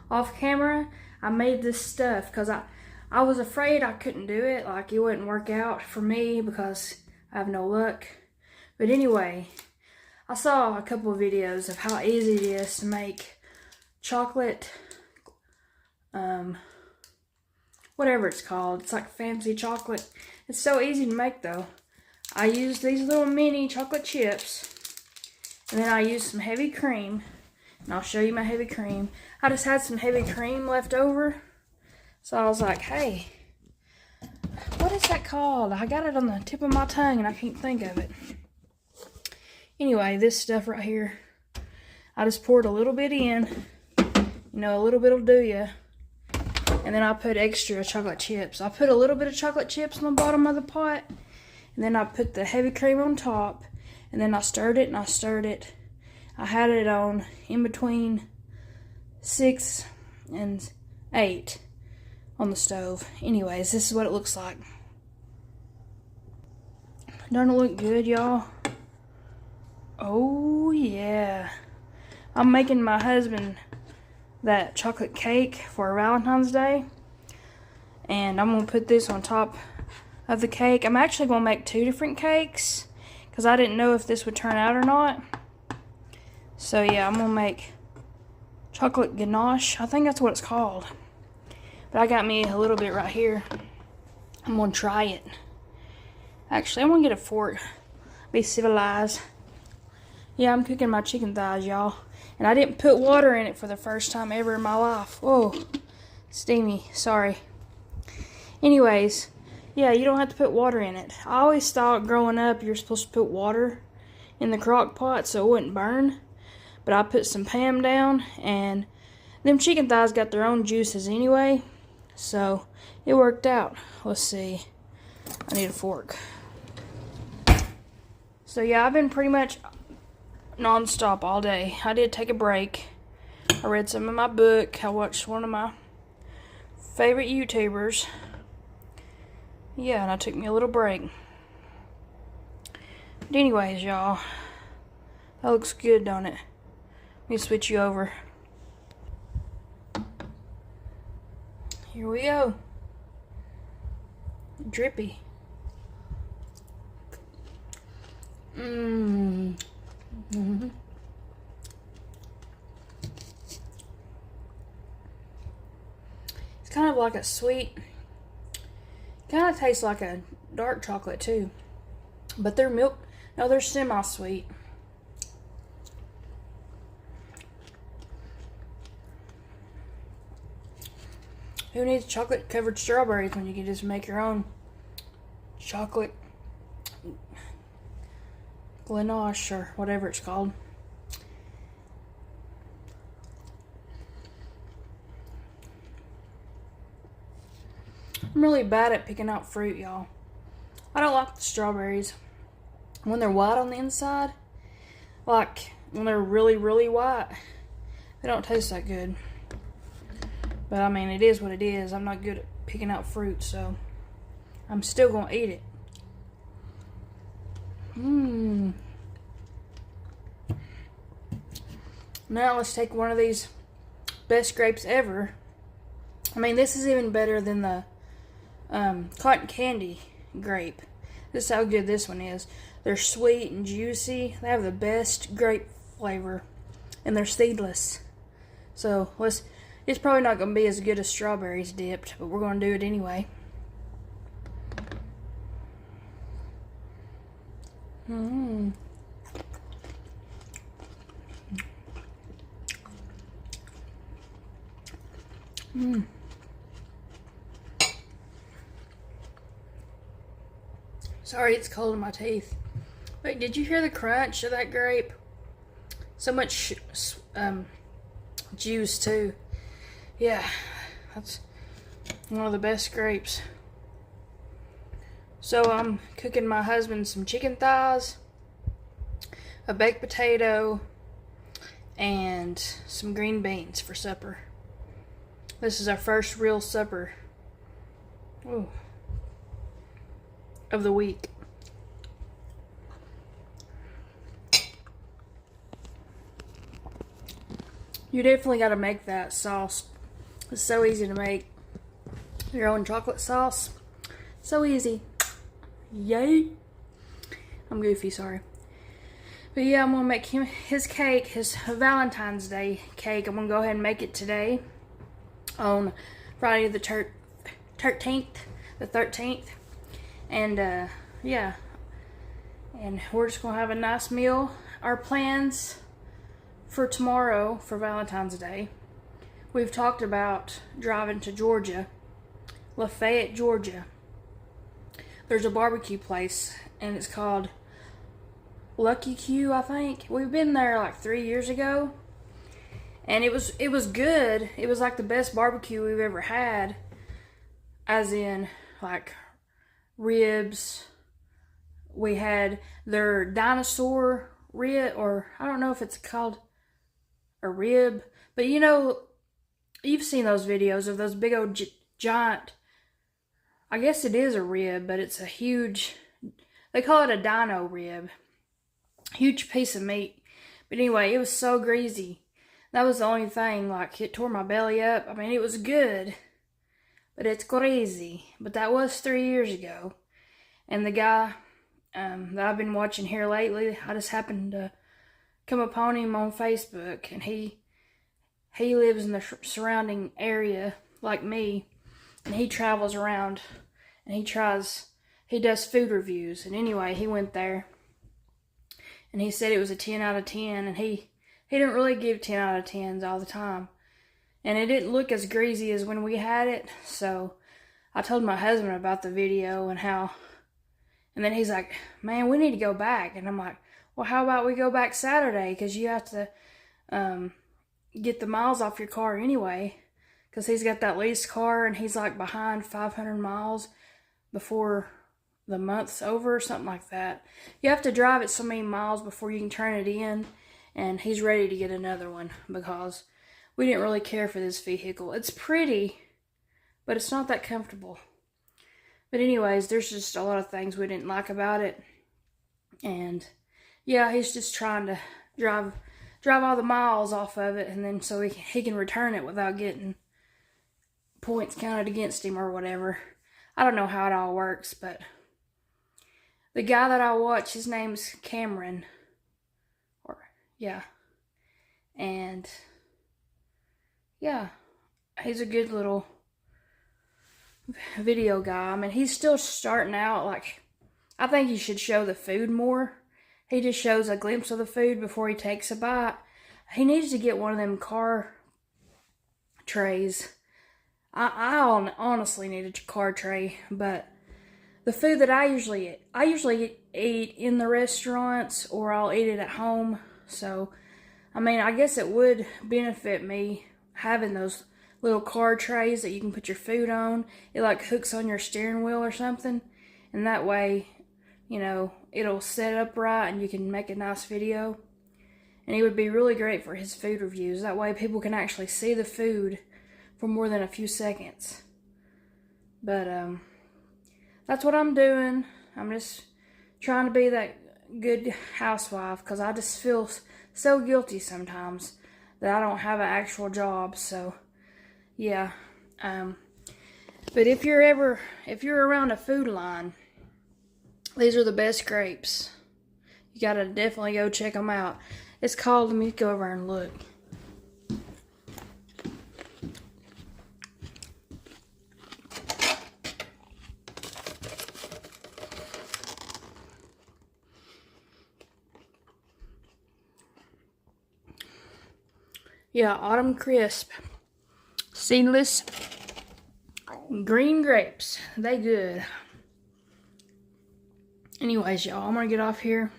Off camera, I made this stuff because I was afraid I couldn't do it, like it wouldn't work out for me because I have no luck. But anyway, I saw a couple of videos of how easy it is to make chocolate, whatever it's called. It's like fancy chocolate. It's so easy to make though. I used these little mini chocolate chips, and then I used some heavy cream. And I'll show you my heavy cream. I just had some heavy cream left over. So I was like, hey, what is that called? I got it on the tip of my tongue and I can't think of it. Anyway, this stuff right here, I just poured a little bit in. You know, a little bit will do ya. And then I put extra chocolate chips. I put a little bit of chocolate chips on the bottom of the pot. And then I put the heavy cream on top. And then I stirred it and I stirred it. I had it on in between 6 and 8 on the stove. Anyways, this is what it looks like. Doesn't it look good, y'all? Oh, yeah. I'm making my husband that chocolate cake for Valentine's Day. And I'm going to put this on top of the cake. I'm actually going to make 2 different cakes because I didn't know if this would turn out or not. So yeah, I'm going to make chocolate ganache. I think that's what it's called. But I got me a little bit right here. I'm going to try it. Actually, I'm going to get a fork. Be civilized. Yeah, I'm cooking my chicken thighs, y'all. And I didn't put water in it for the first time ever in my life. Whoa. Steamy. Sorry. Anyways, yeah, you don't have to put water in it. I always thought growing up you're supposed to put water in the crock pot so it wouldn't burn. But I put some Pam down, and them chicken thighs got their own juices anyway, so it worked out. Let's see. I need a fork. So yeah, I've been pretty much non-stop all day. I did take a break. I read some of my book. I watched one of my favorite YouTubers. Yeah, and I took me a little break. But anyways, y'all, that looks good, don't it? Let me switch you over. Here we go. Drippy. It's kind of like a sweet, kind of tastes like a dark chocolate too. But they're milk, no, they're semi-sweet. Who needs chocolate covered strawberries when you can just make your own chocolate ganache or whatever it's called? I'm really bad at picking out fruit, y'all. I don't like the strawberries. When they're white on the inside, Like, when they're really, really white, they don't taste that good. But, I mean, it is what it is. I'm not good at picking out fruit, so I'm still going to eat it. Now, let's take one of these best grapes ever. I mean, this is even better than the cotton candy grape. This is how good this one is. They're sweet and juicy. They have the best grape flavor, and they're seedless. So it's probably not going to be as good as strawberries dipped, but we're going to do it anyway. Sorry, it's cold in my teeth. Wait, did you hear the crunch of that grape? So much juice too. Yeah, that's one of the best grapes. So I'm cooking my husband some chicken thighs, a baked potato, and some green beans for supper. This is our first real supper of the week. You definitely got to make that sauce. It's so easy to make your own chocolate sauce. So easy. Yay. I'm goofy, sorry. But yeah, I'm going to make him his cake, his Valentine's Day cake. I'm going to go ahead and make it today on Friday the 13th. And yeah. And we're just going to have a nice meal. Our plans for tomorrow, for Valentine's Day, we've talked about driving to Georgia, Lafayette, Georgia. There's a barbecue place, and it's called Lucky Q, I think. We've been there like 3 years ago, and it was good. It was like the best barbecue we've ever had, as in like ribs. We had their dinosaur rib, or I don't know if it's called a rib, but you know, you've seen those videos of those big old giant, I guess it is a rib, but it's a huge, they call it a dino rib, huge piece of meat. But anyway, it was so greasy. That was the only thing, like, it tore my belly up. I mean, it was good, but it's crazy. But that was 3 years ago. And the guy that I've been watching here lately, I just happened to come upon him on Facebook, and he lives in the surrounding area like me, and he travels around, and he does food reviews. And anyway, he went there, and he said it was a 10 out of 10, and he didn't really give 10 out of 10s all the time, and it didn't look as greasy as when we had it. So I told my husband about the video and then he's like, man, we need to go back. And I'm like, well, how about we go back Saturday? Because you have to get the miles off your car anyway. Because he's got that lease car, and he's like behind 500 miles before the month's over or something like that. You have to drive it so many miles before you can turn it in. And he's ready to get another one because we didn't really care for this vehicle. It's pretty, but it's not that comfortable. But anyways, there's just a lot of things we didn't like about it. And yeah, he's just trying to drive all the miles off of it, and then so he can return it without getting points counted against him or whatever. I don't know how it all works, but the guy that I watch, his name's Cameron. Yeah. And yeah, he's a good little video guy. I mean, he's still starting out. Like, I think he should show the food more. He just shows a glimpse of the food before he takes a bite. He needs to get one of them car trays. I honestly need a car tray, but the food that I usually eat in the restaurants, or I'll eat it at home. So, I mean, I guess it would benefit me having those little car trays that you can put your food on. It like hooks on your steering wheel or something, and that way, you know, it'll set up right and you can make a nice video. And he would be really great for his food reviews. That way people can actually see the food for more than a few seconds. But that's what I'm doing. I'm just trying to be that good housewife, because I just feel so guilty sometimes that I don't have an actual job. So yeah. But if you're around a food line, these are the best grapes. You gotta definitely go check them out. It's called, let me go over and look. Yeah, Autumn Crisp. Seedless green grapes. They good. Anyways, y'all, I'm gonna get off here.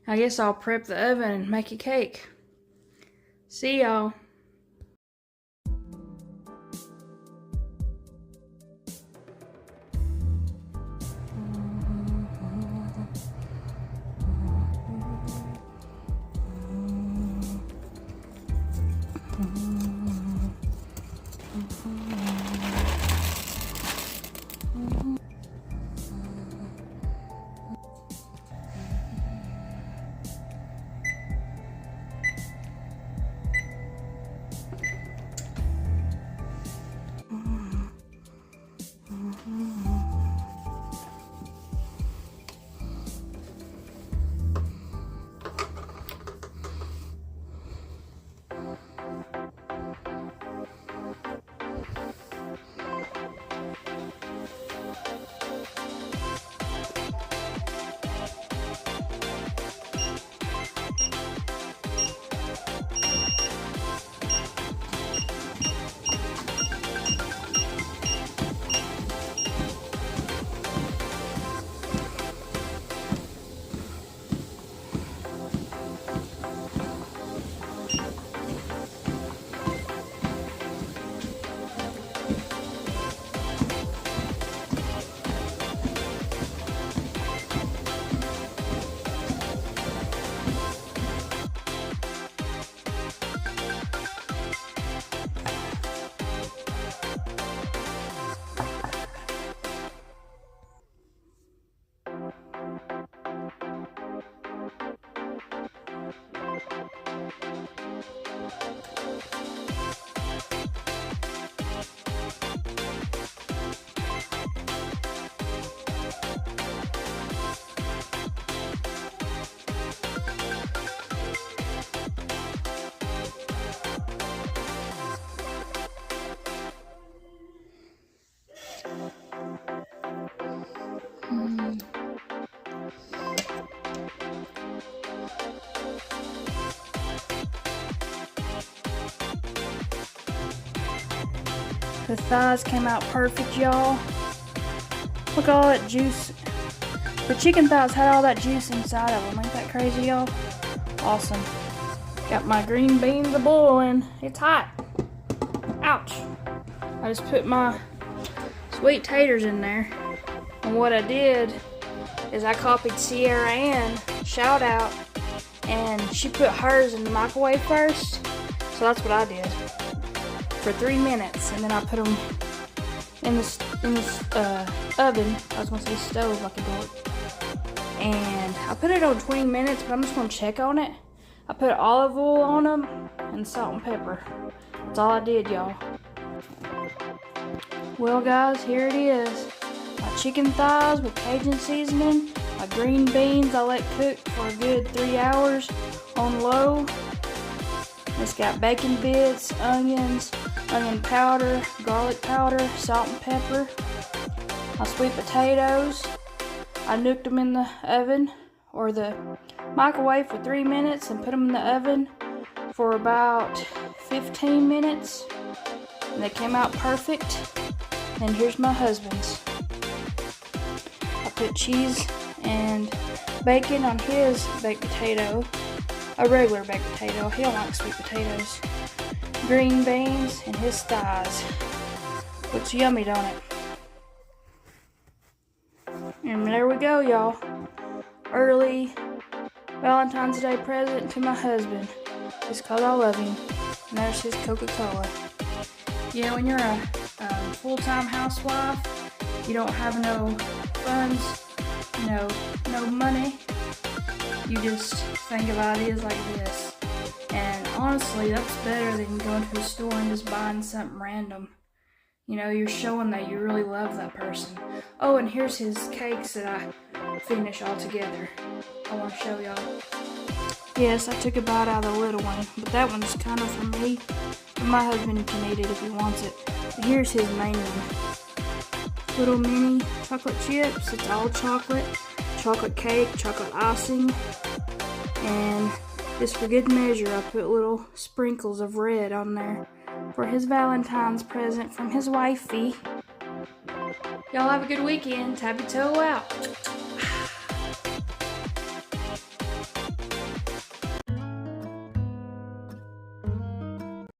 I guess I'll prep the oven and make a cake. See y'all. The thighs came out perfect, y'all. Look at all that juice. The chicken thighs had all that juice inside of them. Ain't that crazy, y'all? Awesome. Got my green beans a-boiling. It's hot. Ouch. I just put my sweet taters in there. And what I did is I copied Sierra Ann, shout out, and she put hers in the microwave first. So that's what I did for 3 minutes, and then I put them in this oven. I was gonna say stove like a dork. And I put it on 20 minutes, but I'm just gonna check on it. I put olive oil on them and salt and pepper. That's all I did, y'all. Well, guys, here it is. My chicken thighs with Cajun seasoning. My green beans I let cook for a good 3 hours on low. It's got bacon bits, onions, onion powder, garlic powder, salt and pepper. My sweet potatoes, I nooked them in the oven or the microwave for 3 minutes and put them in the oven for about 15 minutes. And they came out perfect. And here's my husband's. I put cheese and bacon on his baked potato. A regular baked potato. He don't like sweet potatoes. Green beans and his thighs. Looks yummy, don't it? And there we go, y'all. Early Valentine's Day present to my husband. Just 'cause I love him. And there's his Coca-Cola. Yeah, when you're a full-time housewife, you don't have no funds, no money. You just think of ideas like this. And honestly, that's better than going to a store and just buying something random. You're showing that you really love that person. Oh, and here's his cakes that I finish all together. I want to show y'all. Yes, I took a bite out of the little one, but that one's kind of for me. But my husband can eat it if he wants it. But here's his main one. Little mini chocolate chips. It's all chocolate. Chocolate cake, chocolate icing. And just for good measure, I put little sprinkles of red on there for his Valentine's present from his wifey. Y'all have a good weekend. Tabby Toe out.